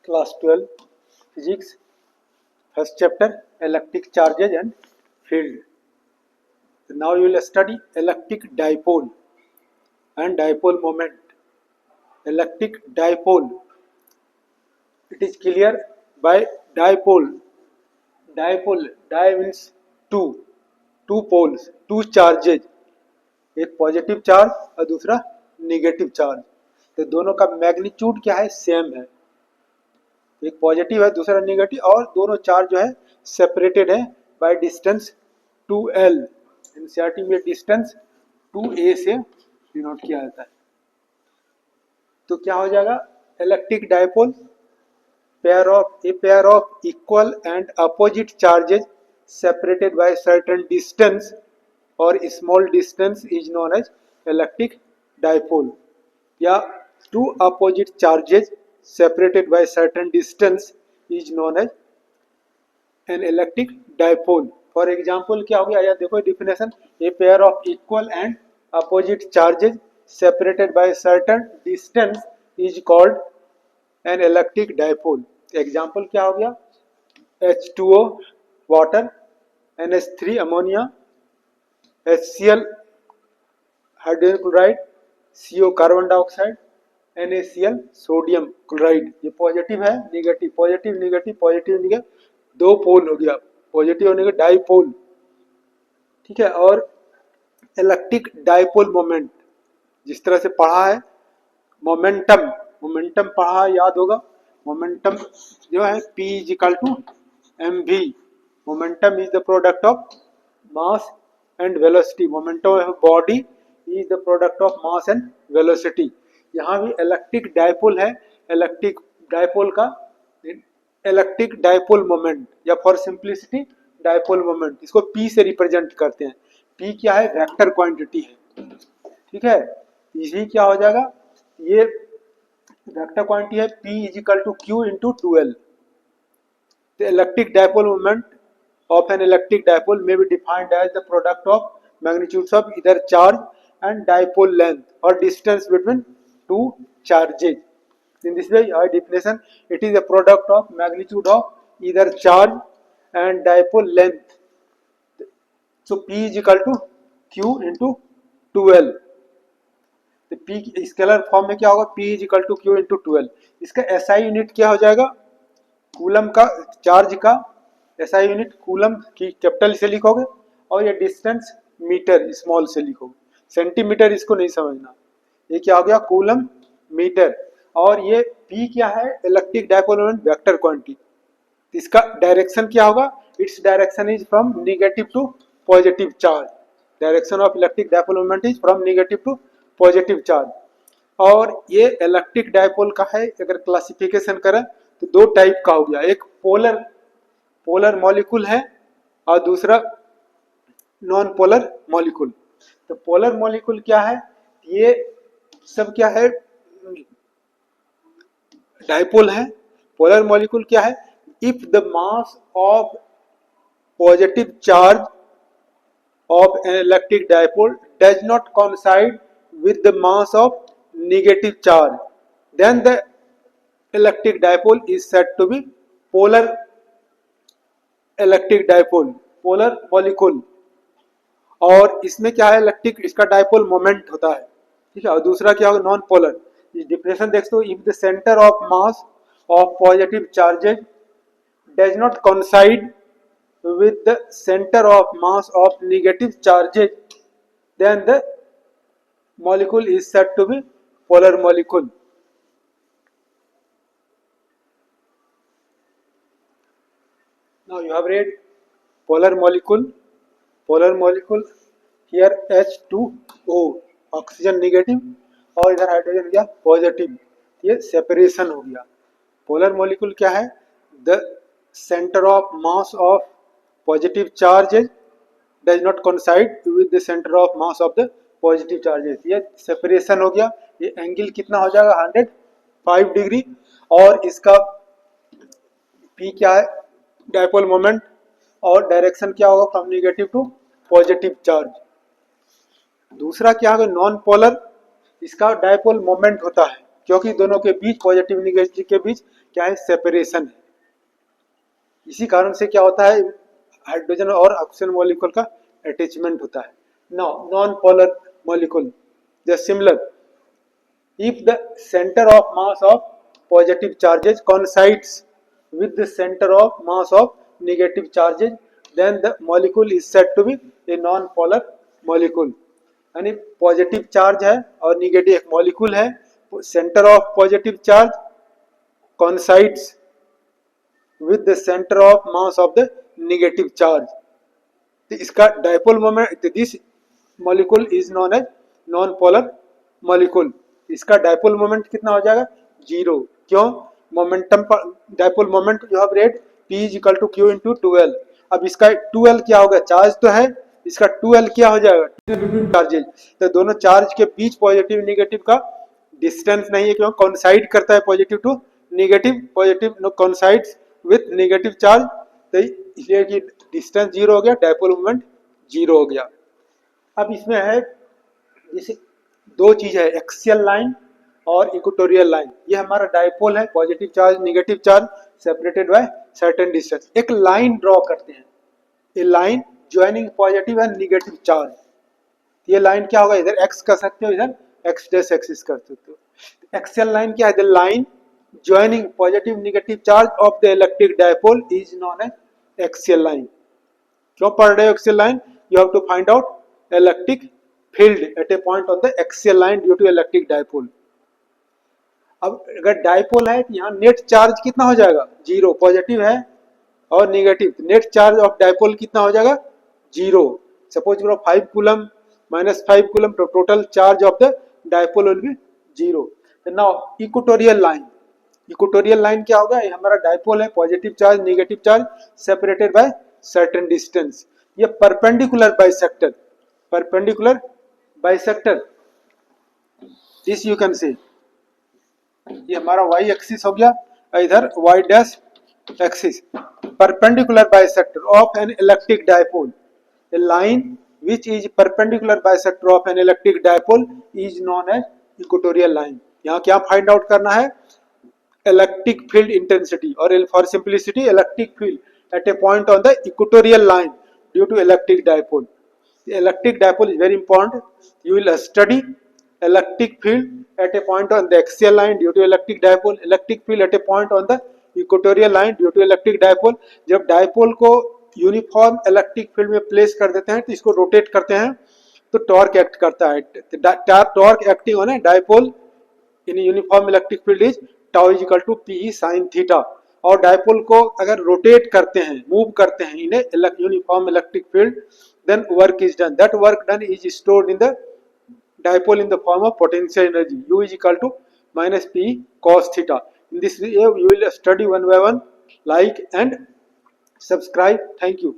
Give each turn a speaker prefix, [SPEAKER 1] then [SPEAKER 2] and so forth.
[SPEAKER 1] Class 12 Physics, first chapter Electric Charges and Field. So now you will study electric dipole and dipole moment. Electric dipole, it is clear by dipole. Dipole, di means two poles, two charges, एक positive charge और दूसरा negative charge. तो दोनों का magnitude क्या है, same है. एक पॉजिटिव है दूसरा निगेटिव और दोनों चार्ज जो है सेपरेटेड है बाय डिस्टेंस 2l. एनसीईआरटी में डिस्टेंस 2a से डिनोट किया जाता है. तो क्या हो जाएगा, electric dipole pair of equal and opposite charges separated by certain distance or small distance is known as electric dipole. या two opposite charges separated by certain distance is known as an electric dipole. For example क्या हो गया, या देखो definition, a pair of equal and opposite charges separated by certain distance is called an electric dipole. Example क्या हो गया, H2O water, NH3 ammonia, HCl hydrogen chloride, CO carbon dioxide, NaCl sodium chloride. ये positive है negative, positive negative positive negative, दो पोल हो गया, positive होने का डाइपोल. ठीक है. और इलेक्ट्रिक डाइपोल मोमेंट जिस तरह से पढ़ा है, मोमेंटम पढ़ा है, याद होगा. मोमेंटम जो है P is equal to mv. Momentum is the product of mass and velocity. Momentum of body is the product of mass and velocity. यहाँ भी इलेक्ट्रिक डाइपोल है. इलेक्ट्रिक डाइपोल का इलेक्ट्रिक डाइपोल मोमेंट, या for simplicity dipole moment, इसको P से represent करते हैं. P क्या है, वेक्टर क्वांटिटी है. ठीक है. इसी क्या हो जाएगा, ये वेक्टर क्वांटिटी है P is equal to Q into 2L. The electric dipole moment of an electric dipole may be defined as the product of magnitudes of either charge and dipole length or distance between two charges. In this way, our definition, it is a product of magnitude of either charge and dipole length. So P is equal to Q into 2L. तो P scalar form में क्या होगा, P is equal to Q into 2L. इसका SI unit क्या हो जाएगा, coulomb का, charge का SI यूनिट कूलम की कैपिटल से लिखोगे और ये डिस्टेंस मीटर स्मॉल से लिखोगे. सेंटीमीटर इसको नहीं समझना. ये क्या हो गया, कूलम मीटर. और ये P क्या है, electric dipole moment vector quantity. इसका डायरेक्शन क्या होगा, its direction is from negative to positive charge. Direction of electric dipole moment is from negative to positive charge. और ये इलेक्ट्रिक डाइपोल का है, अगर क्लासिफिकेशन करें तो दो टाइप का हो गया. एक पोलर मॉलिक्यूल है और दूसरा नॉन पोलर मॉलिक्यूल. तो पोलर मॉलिक्यूल क्या है, ये सब क्या है, डाइपोल है. पोलर मॉलिक्यूल क्या है, if the mass of positive charge of an electric dipole does not coincide with the mass of negative charge, then the electric dipole is said to be polar electric dipole, polar molecule. और इसमें क्या है, electric इसका dipole moment होता है. ठीक है. और दूसरा क्या होगा, नॉन पोलर. डिफिनेशन देखते हो, if the centre of mass of positive charges does not coincide with the center of mass of negative charges, then the molecule is said to be polar molecule. Now you have read polar molecule. Polar molecule here H2O, oxygen negative और इधर hydrogen क्या positive. ये separation हो गया. Polar molecule क्या है, the centre of mass of positive charges does not coincide with the centre of mass of the positive charges. ये separation हो गया. ये एंगल कितना हो जाएगा, 105 डिग्री. और इसका P क्या है, डाइपोल मोमेंट, और डायरेक्शन क्या होगा, from negative to positive charge. दूसरा क्या होगा, नॉन पोलर. इसका डाइपोल मोमेंट होता है क्योंकि दोनों के बीच पॉजिटिव नेगेटिव के बीच क्या है, सेपरेशन है। इसी कारण से क्या होता है, हाइड्रोजन और ऑक्सीजन मॉलिक्यूल का अटैचमेंट होता है। Now non polar molecule just similar, if the center of mass of positive charges coincides with the center of mass of negative charges, then the molecule is said to be a non-polar molecule। यानी positive charge है और negative एक molecule है, centre of positive charge coincides with the center of mass of the negative charge, तो इसका dipole moment, this molecule is known as non polar molecule. इसका dipole moment कितना हो जाएगा, 0। क्यों, मोमेंटम पर dipole moment you have read P is equal to Q into 12। अब इसका 12 क्या होगा, चार्ज तो है, इसका 12 क्या हो जाएगा, चार्जेज। तो दोनों चार्ज के बीच पॉजिटिव निगेटिव का डिस्टेंस नहीं है, क्यों, कोइंसाइड करता है positive to negative, positive no coincides with negative charge, तो इसलिए कि डिस्टेंस 0 हो गया, डायपोल मोमेंट 0 हो गया। अब इसमें है जैसे दो चीज है, एक्सियल लाइन और इक्वेटोरियल लाइन। ये हमारा डायपोल है, positive charge negative charge separated by certain distance. एक लाइन ड्रॉ करते हैं, a line joining positive and negative charge. ये लाइन क्या होगा, इधर एक्स कर सकते हो, इधर एक्स डैश एक्सिस कर सकते हो। एक्सियल लाइन क्या है, the line joining positive negative charge of the electric dipole is known as axial line. क्यों पढ़ रहे हो axial line, you have to find out electric field at a point on the axial line due to electric dipole. अब अगर dipole है तो यहाँ net charge कितना हो जाएगा, 0, पॉजिटिव है और negative, net charge of dipole कितना हो जाएगा, 0। सपोज करो 5 कूलम माइनस 5 कूलम, तो total charge of the dipole will be 0। Now equatorial line, equatorial line क्या होगा, ये हमारा डायपोल है, positive charge negative charge separated by certain distance. ये perpendicular bisector, perpendicular bisector, this you can see, ये हमारा y axis हो गया, इधर y dash axis. Perpendicular bisector of an electric dipole, a line which is perpendicular bisector of an electric dipole is known as equatorial line. यहाँ क्या find out करना है, electric field intensity, और for simplicity electric field at a point on the equatorial line due to electric dipole. Electric dipole is very important. You will study electric field at a point on the axial line due to electric dipole, electric field at a point on the equatorial line due to electric dipole। जब dipole को uniform electric field में place कर देते हैं तो इसको rotate करते हैं तो टॉर्क एक्ट करता है। Torque acting on a dipole in uniform electric field is tau is equal to P sin theta. और डायपोल को अगर रोटेट करते हैं, मूव करते हैं in a uniform electric field, then work is done. That work done is stored in the dipole in the form of potential energy, U is equal to minus P cos theta। In this way you will study one by one, like and subscribe। Thank you।